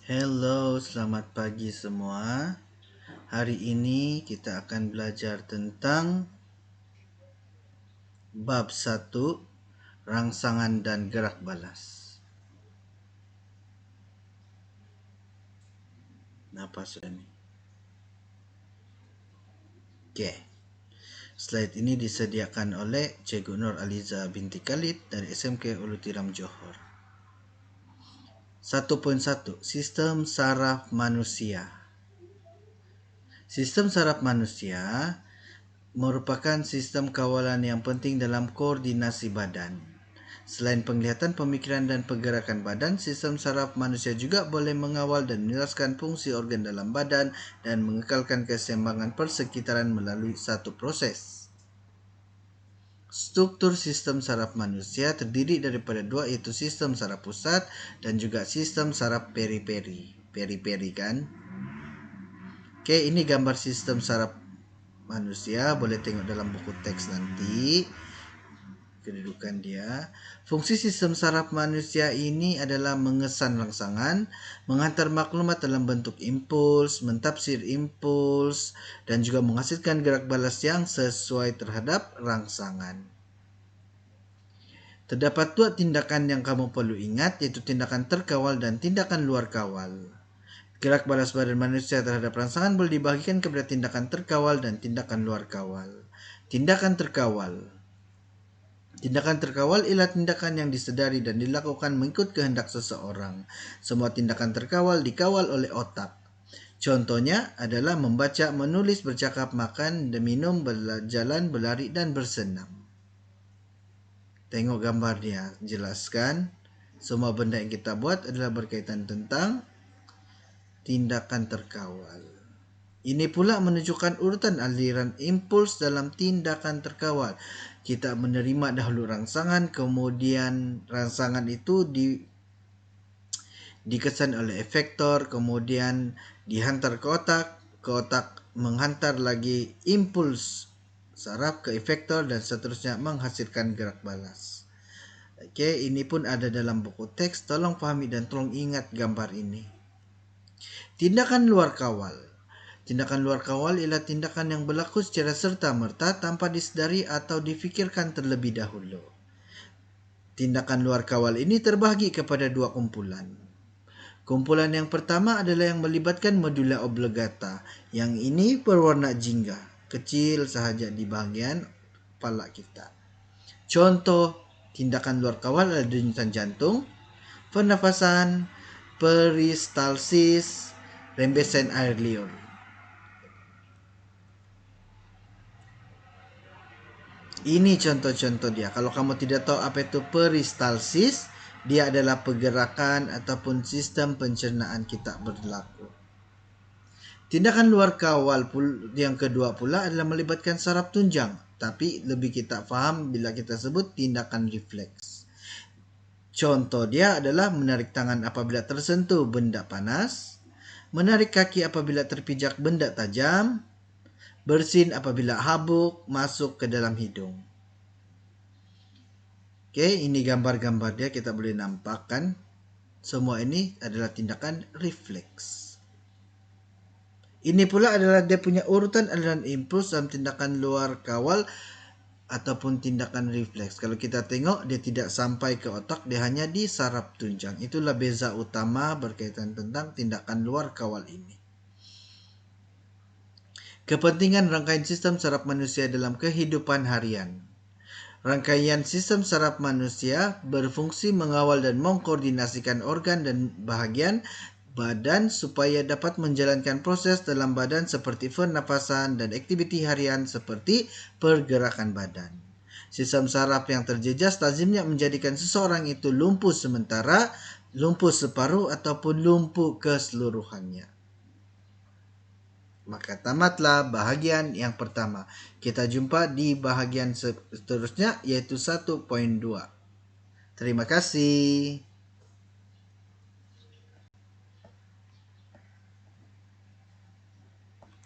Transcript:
Hello, selamat pagi semua. Hari ini kita akan belajar tentang bab 1, rangsangan dan gerak balas. Apa sudah nih? Oke. Slide ini disediakan oleh Cikgu Nur Aliza binti Khalid dari SMK Ulu Tiram Johor. 1.1 Sistem saraf manusia. Sistem saraf manusia merupakan sistem kawalan yang penting dalam koordinasi badan. Selain penglihatan, pemikiran, dan pergerakan badan, sistem saraf manusia juga boleh mengawal dan menjelaskan fungsi organ dalam badan dan mengekalkan keseimbangan persekitaran melalui satu proses. Struktur sistem saraf manusia terdiri daripada dua, yaitu sistem saraf pusat dan juga sistem saraf periferi. Periferi kan? Oke, ini gambar sistem saraf manusia, boleh tengok dalam buku teks nanti kedudukan dia. Fungsi sistem saraf manusia ini adalah mengesan rangsangan, menghantar maklumat dalam bentuk impuls, mentafsir impuls, dan juga menghasilkan gerak balas yang sesuai terhadap rangsangan. Terdapat dua tindakan yang kamu perlu ingat, yaitu tindakan terkawal dan tindakan luar kawal. Gerak balas badan manusia terhadap rangsangan boleh dibagikan kepada tindakan terkawal dan tindakan luar kawal. Tindakan terkawal. Tindakan terkawal ialah tindakan yang disedari dan dilakukan mengikut kehendak seseorang. Semua tindakan terkawal dikawal oleh otak. Contohnya adalah membaca, menulis, bercakap, makan, minum, berjalan, berlari, dan bersenam. Tengok gambarnya, jelaskan. Semua benda yang kita buat adalah berkaitan tentang tindakan terkawal. Ini pula menunjukkan urutan aliran impuls dalam tindakan terkawal. Kita menerima dahulu rangsangan, kemudian rangsangan itu dikesan oleh efektor, kemudian dihantar ke otak menghantar lagi impuls saraf ke efektor dan seterusnya menghasilkan gerak balas. Oke, ini pun ada dalam buku teks, tolong pahami dan tolong ingat gambar ini. Tindakan luar kawal. Tindakan luar kawal ialah tindakan yang berlaku secara serta-merta tanpa disedari atau difikirkan terlebih dahulu. Tindakan luar kawal ini terbahagi kepada dua kumpulan. Kumpulan yang pertama adalah yang melibatkan medulla oblongata. Yang ini berwarna jingga, kecil sahaja di bagian kepala kita. Contoh tindakan luar kawal adalah denyutan jantung, pernafasan, peristalsis, rembesan air liur. Ini contoh-contoh dia. Kalau kamu tidak tahu apa itu peristalsis, dia adalah pergerakan ataupun sistem pencernaan kita berlaku. Tindakan luar kawal yang kedua pula adalah melibatkan saraf tunjang, tapi lebih kita faham bila kita sebut tindakan refleks. Contoh dia adalah menarik tangan apabila tersentuh benda panas, menarik kaki apabila terpijak benda tajam, bersin apabila habuk masuk ke dalam hidung. Oke, ini gambar-gambar dia, kita boleh nampakkan. Semua ini adalah tindakan refleks. Ini pula adalah dia punya urutan aliran impuls dalam tindakan luar kawal ataupun tindakan refleks. Kalau kita tengok, dia tidak sampai ke otak, dia hanya di saraf tunjang. Itulah beza utama berkaitan tentang tindakan luar kawal ini. Kepentingan rangkaian sistem saraf manusia dalam kehidupan harian. Rangkaian sistem saraf manusia berfungsi mengawal dan mengkoordinasikan organ dan bahagian badan supaya dapat menjalankan proses dalam badan seperti pernafasan dan aktiviti harian seperti pergerakan badan. Sistem saraf yang terjejas lazimnya menjadikan seseorang itu lumpuh sementara, lumpuh separuh ataupun lumpuh keseluruhannya. Maka tamatlah bahagian yang pertama. Kita jumpa di bahagian seterusnya, yaitu 1.2. Terima kasih.